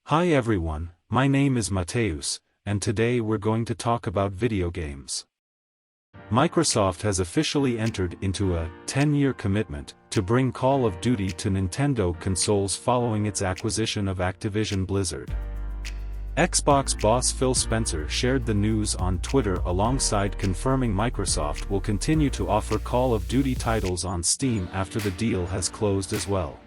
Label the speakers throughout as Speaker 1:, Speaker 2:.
Speaker 1: Hi everyone, my name is Mateus, and today we're going to talk about video games. Microsoft has officially entered into a 10-year commitment to bring Call of Duty to Nintendo consoles following its acquisition of Activision Blizzard. Xbox boss Phil Spencer shared the news on Twitter alongside confirming Microsoft will continue to offer Call of Duty titles on Steam after the deal has closed as well.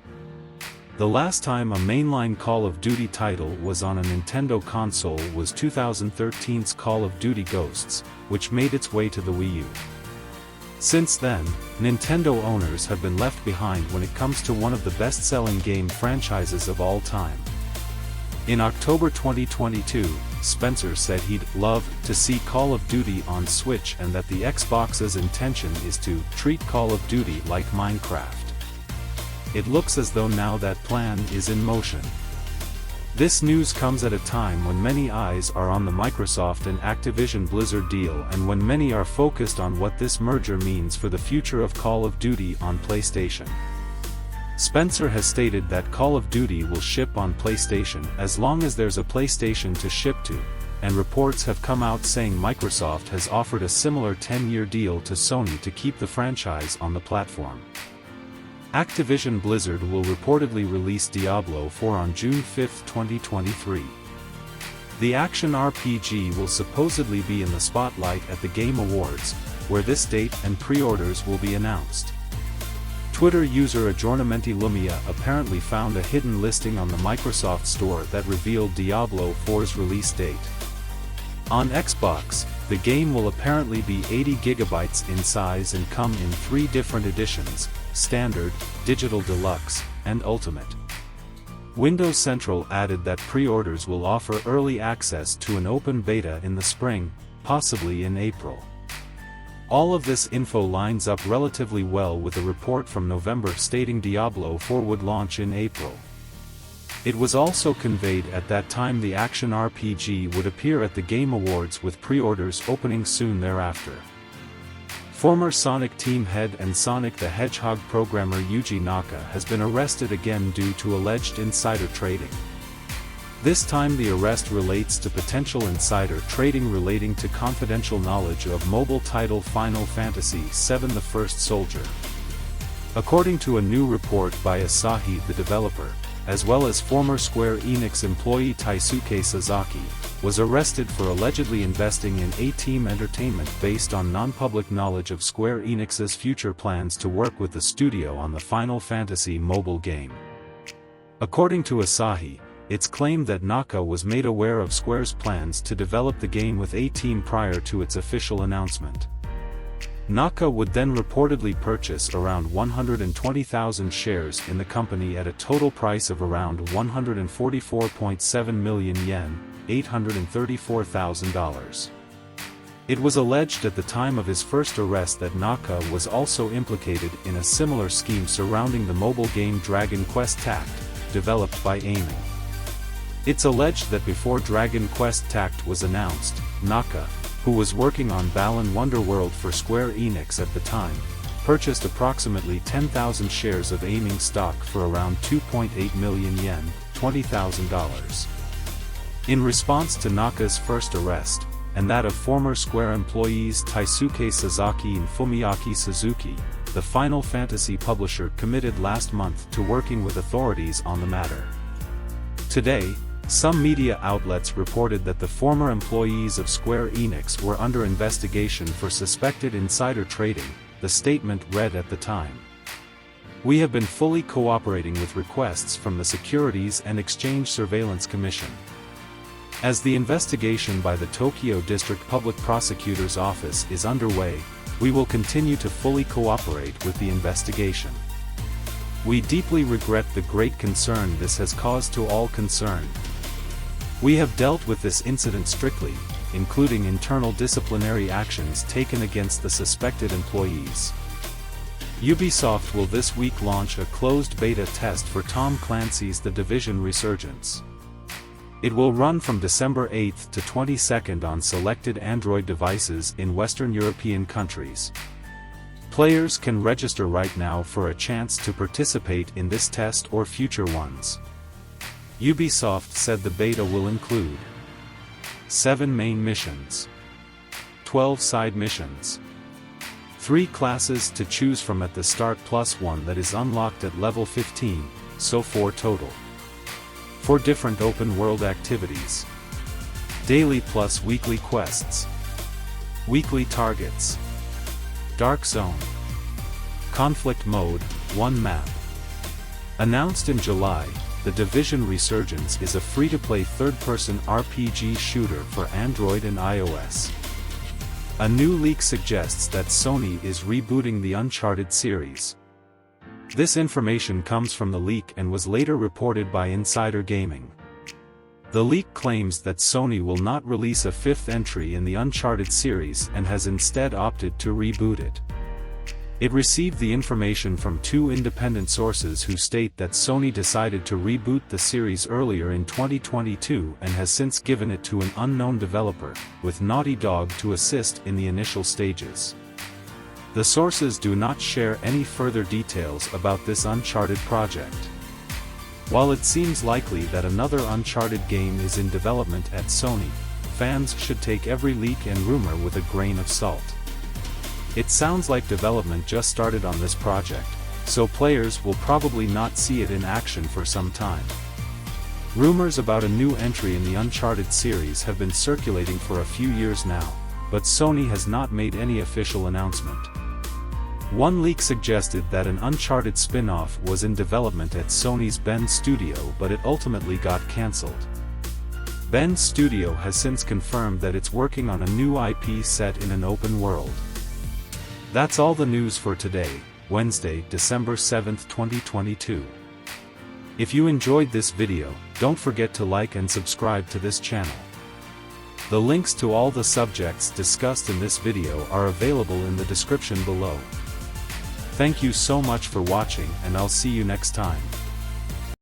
Speaker 1: The last time a mainline Call of Duty title was on a Nintendo console was 2013's Call of Duty Ghosts, which made its way to the Wii U. Since then, Nintendo owners have been left behind when it comes to one of the best-selling game franchises of all time. In October 2022, Spencer said he'd love to see Call of Duty on Switch and that the Xbox's intention is to treat Call of Duty like Minecraft. It looks as though now that plan is in motion. This news comes at a time when many eyes are on the Microsoft and Activision Blizzard deal and when many are focused on what this merger means for the future of Call of Duty on PlayStation. Spencer has stated that Call of Duty will ship on PlayStation as long as there's a PlayStation to ship to, and reports have come out saying Microsoft has offered a similar 10-year deal to Sony to keep the franchise on the platform. Activision Blizzard will reportedly release Diablo 4 on June 5, 2023. The action RPG will supposedly be in the spotlight at the Game Awards, where this date and pre-orders will be announced. Twitter user Aggiornamenti Lumia apparently found a hidden listing on the Microsoft Store that revealed Diablo 4's release date. On Xbox, the game will apparently be 80 GB in size and come in 3 different editions: Standard, Digital Deluxe, and Ultimate. Windows Central added that pre-orders will offer early access to an open beta in the spring, possibly in April. All of this info lines up relatively well with a report from November stating Diablo 4 would launch in April. It was also conveyed at that time the action RPG would appear at the Game Awards with pre-orders opening soon thereafter. Former Sonic team head and Sonic the Hedgehog programmer Yuji Naka has been arrested again due to alleged insider trading. This time the arrest relates to potential insider trading relating to confidential knowledge of mobile title Final Fantasy VII: The First Soldier. According to a new report by Asahi, the developer, as well as former Square Enix employee Taisuke Sasaki, was arrested for allegedly investing in A-Team Entertainment based on non-public knowledge of Square Enix's future plans to work with the studio on the Final Fantasy mobile game. According to Asahi, it's claimed that Naka was made aware of Square's plans to develop the game with A-Team prior to its official announcement. Naka would then reportedly purchase around 120,000 shares in the company at a total price of around 144.7 million yen, $834,000. It was alleged at the time of his first arrest that Naka was also implicated in a similar scheme surrounding the mobile game Dragon Quest Tact, developed by Aiming. It's alleged that before Dragon Quest Tact was announced, Naka, who was working on Balan Wonderworld for Square Enix at the time, purchased approximately 10,000 shares of Aiming stock for around 2.8 million yen, $20,000. In response to Naka's first arrest, and that of former Square employees Taisuke Sasaki and Fumiaki Suzuki, the Final Fantasy publisher committed last month to working with authorities on the matter. Today, some media outlets reported that the former employees of Square Enix were under investigation for suspected insider trading, the statement read at the time. "We have been fully cooperating with requests from the Securities and Exchange Surveillance Commission. As the investigation by the Tokyo District Public Prosecutor's Office is underway, we will continue to fully cooperate with the investigation. We deeply regret the great concern this has caused to all concerned. We have dealt with this incident strictly, including internal disciplinary actions taken against the suspected employees." Ubisoft will this week launch a closed beta test for Tom Clancy's The Division Resurgence. It will run from December 8 to 22 on selected Android devices in Western European countries. Players can register right now for a chance to participate in this test or future ones. Ubisoft said the beta will include 7 main missions, 12 side missions, 3 classes to choose from at the start plus 1 that is unlocked at level 15, so 4 total. 4 different open-world activities. Daily plus weekly quests. Weekly targets. Dark Zone. Conflict mode, 1 map. Announced in July, The Division Resurgence is a free-to-play third-person RPG shooter for Android and iOS. A new leak suggests that Sony is rebooting the Uncharted series. This information comes from the leak and was later reported by Insider Gaming. The leak claims that Sony will not release a 5th entry in the Uncharted series and has instead opted to reboot it. It received the information from 2 independent sources who state that Sony decided to reboot the series earlier in 2022 and has since given it to an unknown developer, with Naughty Dog to assist in the initial stages. The sources do not share any further details about this Uncharted project. While it seems likely that another Uncharted game is in development at Sony, fans should take every leak and rumor with a grain of salt. It sounds like development just started on this project, so players will probably not see it in action for some time. Rumors about a new entry in the Uncharted series have been circulating for a few years now, but Sony has not made any official announcement. One leak suggested that an Uncharted spin-off was in development at Sony's Bend studio, but it ultimately got cancelled. Bend Studio has since confirmed that it's working on a new IP set in an open world. That's all the news for today, Wednesday, December 7th, 2022. If you enjoyed this video, don't forget to like and subscribe to this channel. The links to all the subjects discussed in this video are available in the description below. Thank you so much for watching, and I'll see you next time.